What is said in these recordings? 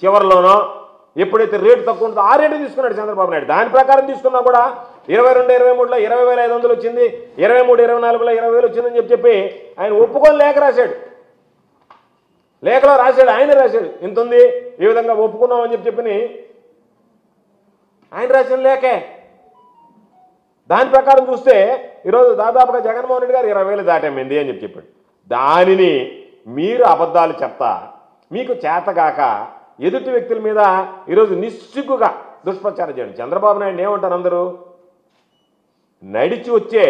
చివరిలోనో ఎప్పుడైతే రేటు తక్కువ ఉంటుందో ఆ రేటు తీసుకున్నాడు చంద్రబాబు నాయుడు. దాని ప్రకారం తీసుకున్నా కూడా 22, 23లో 20,500 వచ్చింది, 23, 24లో 20,000 వచ్చిందని చెప్పి ఆయన ఒప్పుకొని లేఖ రాశాడు. లేఖలో రాశాడు, ఆయన రాశాడు, ఇంత ఉంది ఈ విధంగా ఒప్పుకున్నామని చెప్పి ఆయన రాసిన లేఖే. దాని ప్రకారం చూస్తే ఈరోజు దాదాపుగా జగన్మోహన్ రెడ్డి గారు 20,000 దాటేమైంది అని చెప్పాడు. దానిని మీరు అబద్ధాలు చెప్తా మీకు చేతగాక ఎదుటి వ్యక్తుల మీద ఈరోజు నిస్సిగ్గుగా దుష్ప్రచారం చేయండి. చంద్రబాబు నాయుడు ఏమంటారు అందరూ? నడిచి వచ్చే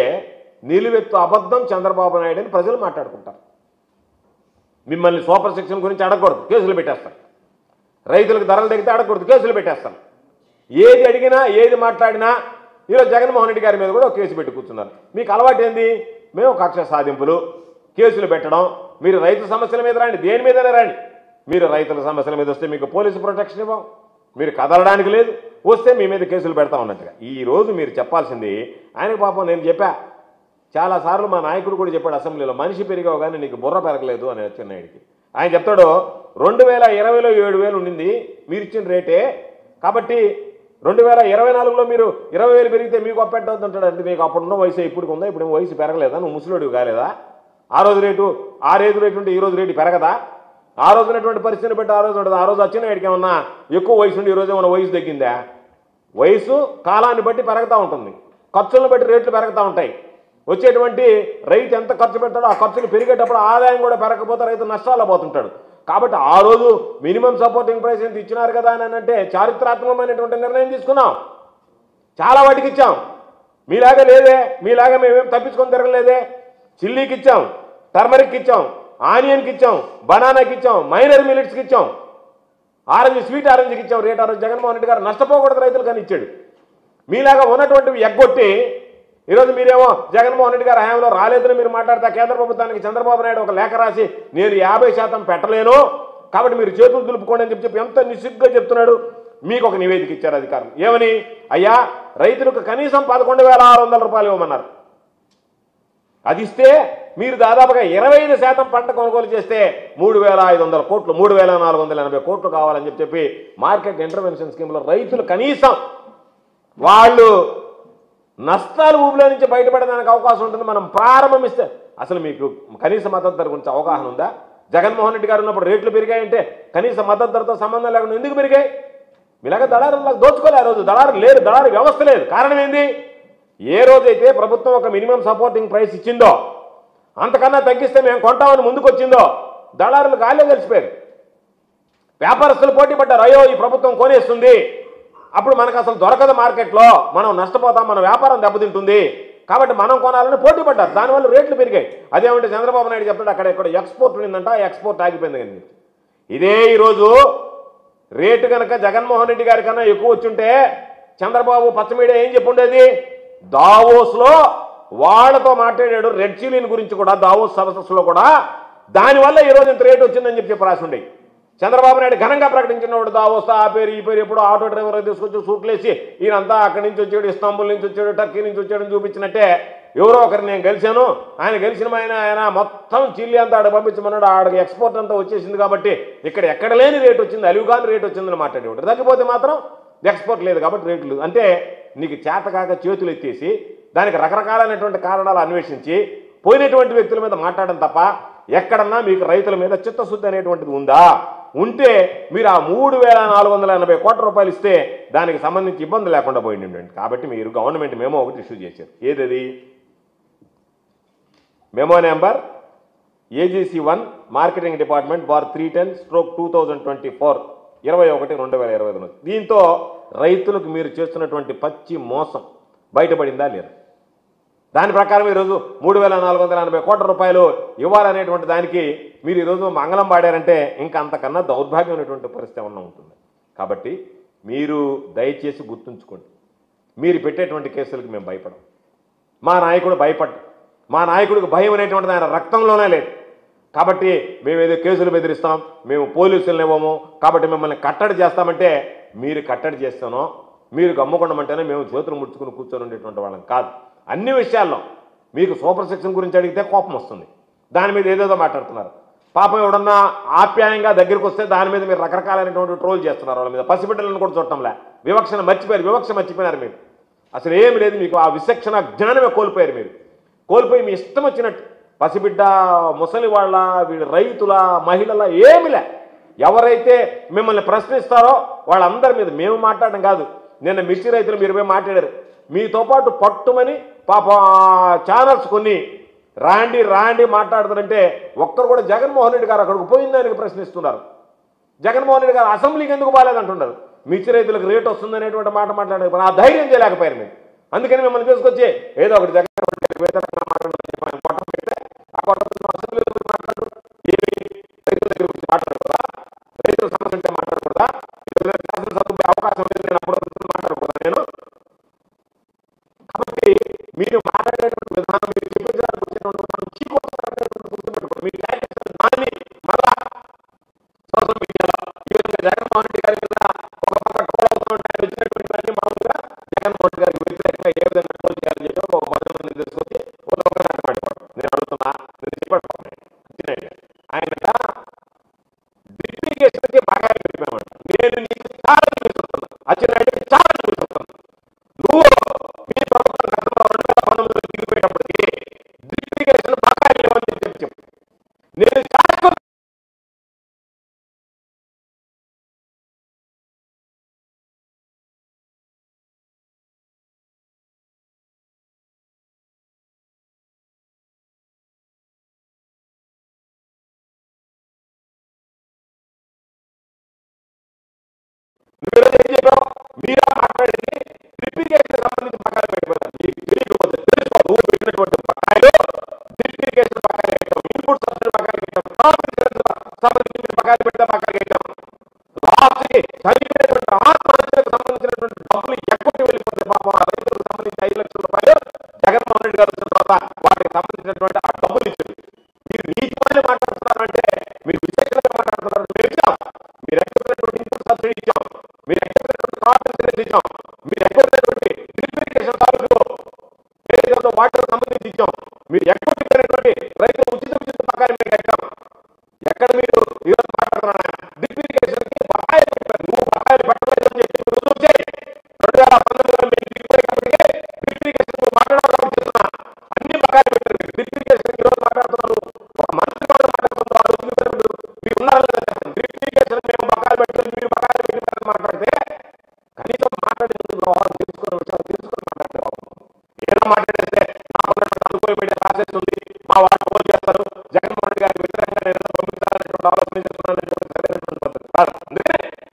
నిలువెత్తు అబద్ధం చంద్రబాబు నాయుడు అని ప్రజలు మాట్లాడుకుంటారు. మిమ్మల్ని సూపర్ సెక్షన్ గురించి అడగకూడదు, కేసులు పెట్టేస్తారు. రైతులకు ధరలు తగ్గితే అడగకూడదు, కేసులు పెట్టేస్తారు. ఏది అడిగినా ఏది మాట్లాడినా ఈరోజు జగన్మోహన్ రెడ్డి గారి మీద కూడా ఒక కేసు పెట్టి కూర్చున్నారు. మీకు అలవాటు ఏంది? మేము కక్ష సాధింపులు, కేసులు పెట్టడం. మీరు రైతు సమస్యల మీద రండి, దేని మీదనే రండి. మీరు రైతుల సమస్యల మీద వస్తే మీకు పోలీసు ప్రొటెక్షన్ ఇవ్వం, మీరు కదలడానికి లేదు, వస్తే మీ మీద కేసులు పెడతా ఉన్నట్టుగా. ఈరోజు మీరు చెప్పాల్సింది ఆయనకు. పాపం నేను చెప్పా చాలాసార్లు, మా నాయకుడు కూడా చెప్పాడు అసెంబ్లీలో, మనిషి పెరిగావు కానీ నీకు బుర్ర పెరగలేదు అని చెన్నాయుడికి. ఆయన చెప్తాడు 2020లో 7,000 ఉండింది మీరు ఇచ్చిన రేటే, కాబట్టి 2024లో మీరు 20,000 పెరిగితే మీకు అప్పెట్టవద్దు అంటాడు. అంటే మీకు అప్పుడున్న వయసు ఇప్పుడు ఉందా? ఇప్పుడు వయసు పెరగలేదా? నువ్వు ముసలోడివి కాలేదా? ఆ రోజు రేటు ఉంటే ఈ రోజు రేటు పెరగదా? ఆ రోజు ఉన్నటువంటి పరిస్థితిని బట్టి ఆ రోజు ఉంటుంది. ఆ రోజు వచ్చిన వాడికి ఏమన్నా ఎక్కువ వయసు ఉండి ఈరోజు ఏమన్నా వయసు తగ్గిందా? వయసు కాలాన్ని బట్టి పెరుగుతూ ఉంటుంది, ఖర్చులను బట్టి రేట్లు పెరుగుతూ ఉంటాయి. వచ్చేటువంటి రైతు ఎంత ఖర్చు పెడతాడో ఆ ఖర్చులు పెరిగేటప్పుడు ఆదాయం కూడా పెరగకపోతే రైతు నష్టాల్లో పోతుంటాడు. కాబట్టి ఆ రోజు మినిమం సపోర్టింగ్ ప్రైస్ ఎంత ఇచ్చినారు కదా అని అంటే చారిత్రాత్మకమైనటువంటి నిర్ణయం తీసుకున్నాం. చాలా వాటికి ఇచ్చాం, మీలాగా లేదే, మీలాగా మేమేం తప్పించుకొని తిరగలేదే. చిల్లీకి ఇచ్చాం, టర్మరిక్ ఇచ్చాం, ఆనియన్కి ఇచ్చాం, బనానాకి ఇచ్చాం, మైనర్ మిల్లెట్స్కి ఇచ్చాం, ఆరెంజ్ స్వీట్ ఆరెంజ్కి ఇచ్చాం. రేట్ ఆ రోజు జగన్మోహన్ రెడ్డి గారు నష్టపోకూడదు రైతులు కానీ ఇచ్చాడు. మీలాగా ఉన్నటువంటివి ఎగ్గొట్టి ఈరోజు మీరేమో జగన్మోహన్ రెడ్డి గారు హయాంలో రాలేదని మీరు మాట్లాడితే కేంద్ర ప్రభుత్వానికి చంద్రబాబు నాయుడు ఒక లేఖ రాసి నేను 50% పెట్టలేను కాబట్టి మీరు చేతులు దులుపుకోండి అని చెప్పి ఎంత నిస్సిగ్గుగా చెప్తున్నాడు. మీకు ఒక నివేదిక ఇచ్చారు అధికారులు, ఏమని? అయ్యా రైతులకు కనీసం 11,600 రూపాయలు ఇవ్వమన్నారు. అది ఇస్తే మీరు దాదాపుగా 25% పంట కొనుగోలు చేస్తే 3,500 కోట్లు, 3,480 కోట్లు కావాలని చెప్పి మార్కెట్ ఇంటర్వెన్షన్ స్కీమ్లో రైతులు కనీసం వాళ్ళు నష్టాలు ఊబిలో నుంచి బయటపడడానికి అవకాశం ఉంటుంది. మనం ప్రారంభిస్తే అసలు మీకు కనీస మద్దతు ధర గురించి అవగాహన ఉందా? జగన్మోహన్ రెడ్డి గారు ఉన్నప్పుడు రేట్లు పెరిగాయంటే కనీస మద్దతు ధరతో సంబంధం లేకుండా ఎందుకు పెరిగాయి? మీలాగా దళారులకు దోచుకోలే. ఆ రోజు దళారు లేరు, దళారు వ్యవస్థ లేదు. కారణం ఏంది? ఏ రోజైతే ప్రభుత్వం ఒక మినిమం సపోర్టింగ్ ప్రైస్ ఇచ్చిందో అంతకన్నా తగ్గిస్తే మేము కొంటామని ముందుకు వచ్చిందో దళారులు గాలే కలిసిపోయారు. వ్యాపారస్తులు పోటీ పడ్డారు, అయ్యో ఈ ప్రభుత్వం కొనేస్తుంది, అప్పుడు మనకు అసలు దొరకదు మార్కెట్లో, మనం నష్టపోతాం, మన వ్యాపారం దెబ్బతింటుంది, కాబట్టి మనం కొనాలని పోటీ పడ్డారు. దానివల్ల రేట్లు పెరిగాయి. అదేమంటే చంద్రబాబు నాయుడు చెప్తాడు అక్కడ ఎక్కడ ఎక్స్పోర్ట్ ఉండిందంట, ఎక్స్పోర్ట్ ఆగిపోయింది కానీ. ఇదే ఈరోజు రేటు కనుక జగన్మోహన్ రెడ్డి గారి కన్నా ఎక్కువ వచ్చుంటే చంద్రబాబు పచ్చ మీడియా ఏం చెప్పుండేది? దావోస్లో వాళ్ళతో మాట్లాడాడు రెడ్ చిలీన్ గురించి కూడా, దావోస్ సదస్సులో కూడా. దానివల్ల ఈరోజు ఇంత రేటు వచ్చిందని చెప్పి రాసి ఉండే. చంద్రబాబు నాయుడు ఘనంగా ప్రకటించినవాడు దావోస్తా ఆ పేరు ఈ పేరు ఎప్పుడు ఆటో డ్రైవర్ తీసుకొచ్చి సూట్లేసి ఈయనంతా అక్కడి నుంచి వచ్చాడు, ఇస్తాంబుల్ నుంచి వచ్చాడు, టర్కీ నుంచి వచ్చాడని చూపించినట్టే ఎవరో ఒకరు నేను గెలిచాను, ఆయన గెలిచిన ఆయన మొత్తం చిల్లీ అంతా ఆడ పంపించమన్నాడు, ఆడకి ఎక్స్పోర్ట్ అంతా వచ్చేసింది కాబట్టి ఇక్కడ ఎక్కడ లేని రేటు వచ్చింది, అలివిగాని రేటు వచ్చిందని మాట్లాడేవాడు. తగ్గిపోతే మాత్రం ఎక్స్పోర్ట్ లేదు కాబట్టి రేట్లు. అంటే నీకు చేతకాక చేతులు ఎత్తేసి దానికి రకరకాలైనటువంటి కారణాలు అన్వేషించి పోయినటువంటి వ్యక్తుల మీద మాట్లాడడం తప్ప ఎక్కడన్నా మీకు రైతుల మీద చిత్తశుద్ధి అనేటువంటిది ఉందా? ఉంటే మీరు ఆ 3,480 కోట్ల రూపాయలు ఇస్తే దానికి సంబంధించి ఇబ్బంది లేకుండా పోయింది. కాబట్టి మీరు గవర్నమెంట్ మెమో ఒకటి ఇష్యూ చేశారు. ఏదది? Memo number AGC1 marketing department bar 310/2024 21/2025. దీంతో రైతులకు మీరు చేస్తున్నటువంటి పచ్చి మోసం బయటపడిందా లేదా? దాని ప్రకారం ఈరోజు 3,480 కోట్ల రూపాయలు ఇవ్వాలనేటువంటి దానికి మీరు ఈరోజు మంగళం పాడారంటే ఇంకా అంతకన్నా దౌర్భాగ్యమైనటువంటి పరిస్థితి ఏమన్నా ఉంటుంది. కాబట్టి మీరు దయచేసి గుర్తుంచుకోండి, మీరు పెట్టేటువంటి కేసులకు మేము భయపడం, మా నాయకుడు భయపడ్డా, మా నాయకుడికి భయం అనేటువంటిది ఆయన రక్తంలోనే లేదు. కాబట్టి మేము ఏదో కేసులు బెదిరిస్తాం, మేము పోలీసులను ఇవ్వము, కాబట్టి మిమ్మల్ని కట్టడి చేస్తామంటే మీరు కట్టడి చేస్తానో మీరు గమ్ముకొండమంటేనే మేము చేతులు ముడుచుకుని కూర్చొని ఉండేటువంటి వాళ్ళం కాదు. అన్ని విషయాల్లో మీకు సూపర్ సెక్షన్ గురించి అడిగితే కోపం వస్తుంది, దాని మీద ఏదేదో మాట్లాడుతున్నారు. పాపం ఎవడన్నా ఆప్యాయంగా దగ్గరికి వస్తే దాని మీద మీరు రకరకాలైనటువంటి ట్రోల్ చేస్తున్నారు. వాళ్ళ మీద పసిబిడ్డలను కూడా చూడటంలే. వివక్ష మర్చిపోయినారు మీరు. అసలు ఏమి లేదు మీకు. ఆ విచక్షణ జ్ఞానమే కోల్పోయారు మీరు. కోల్పోయి మీ ఇష్టం వచ్చినట్టు పసిబిడ్డ, ముసలి వాళ్ళ, వీళ్ళ రైతుల, మహిళల ఏమిలే. ఎవరైతే మిమ్మల్ని ప్రశ్నిస్తారో వాళ్ళందరి మీద మేము మాట్లాడడం కాదు. నిన్న మిర్చి రైతులు మీరు పోయి మాట్లాడారు. మీతో పాటు పట్టుమని పాప ఛానల్స్ కొన్ని రాండి మాట్లాడుతారంటే ఒక్కరు కూడా జగన్మోహన్ రెడ్డి గారు అక్కడికి పోయిందానికి ప్రశ్నిస్తున్నారు. జగన్మోహన్ రెడ్డి గారు అసెంబ్లీకి ఎందుకు బాగాలేదంటున్నారు. మిర్చి రైతులకు రేటు వస్తుందనేటువంటి మాట మాట్లాడారు. ఆ ధైర్యం చేయలేకపోయారు మీరు. అందుకని మిమ్మల్ని తీసుకొచ్చి ఏదో ఒకటి జగన్మోహన్ రెడ్డి వ్యతిరేకంగా మాట్లాడారు. కొట్టం పెడితే ఆ కొట్టం అసెంబ్లీలో మాట్లాడు, రైతుల దగ్గర మాట్లాడకూడదా, రైతుల సమస్య ఉంటే మాట్లాడకూడదా, శాసనసభకు అవకాశం లేదు, నేను అప్పుడు మాట్లాడకూడదా నేను. కాబట్టి మీరు మాట్లాడేటువంటి విధానం, మీరు చెప్పేదానికి మీ దాన్ని మళ్ళా సోషల్ మీడియాలో ఈ విధంగా జగన్మోహన్ రెడ్డి గారి మీద ఒక పక్క ట్రోల్ అవుతూ ఉంటాయి. వచ్చినటువంటి మామూలుగా జగన్మోహన్ రెడ్డి గారికి వ్యతిరేకంగా ఏ విధంగా ట్రోల్ చేయాలని చెప్పి ఒక 10 మంది తీసుకొచ్చి నేను అడుగుతున్నా, నేను చెప్పండి. ఆయన డ్రిప్లికేషన్కి బాగా చెప్పామంట. నేను నీకు చాలా చూపిస్తున్నాను, అచ్చెన్నాయుడికి చాలా చూపిస్తున్నాను. నువ్వు మీ ప్రభుత్వం 2019లో దిగిపోయేటప్పటికి డ్రిప్లికేషన్ బాగా లేవని చెప్పి నేను శాశ్వత నువ్వు ఏం చెప్పావు? మీరా మాట్లాడింది డ్రిప్లికేషన్ సంబంధించి పక్కన పెట్టిపోతారు. నువ్వు పెట్టినటువంటి బకాయిలు డ్రిప్లికేషన్ పక్కన పెట్టాం, ఇన్పుట్ సబ్సిడీ పక్కన పెట్టాం, సంబంధించి పక్కన పెడితే పక్కన పెట్టాం. లాస్ట్కి చనిపోయినటువంటి ఆత్మహత్యలకు సంబంధించినటువంటి డబ్బులు ఎక్కడికి వెళ్ళిపోతే పాపం ఆ రైతులకు సంబంధించి 5 లక్షల రూపాయలు జగన్మోహన్ రెడ్డి గారు వచ్చిన తర్వాత వాటికి సంబంధించినటువంటి ఆ డబ్బులు ఇచ్చింది. మీరు నీతిమని మాట్లాడుతున్నారంటే మీరు విశేషంగా మాట్లాడుతున్నారు. మేము ఇచ్చాం, మీరు ఎక్కడినటువంటి ఇన్పుట్ సబ్సిడీ ఇచ్చాం, మీరు ఎక్కడినటువంటి క్రాప్ ఇన్సూరెన్స్ ఇచ్చాం,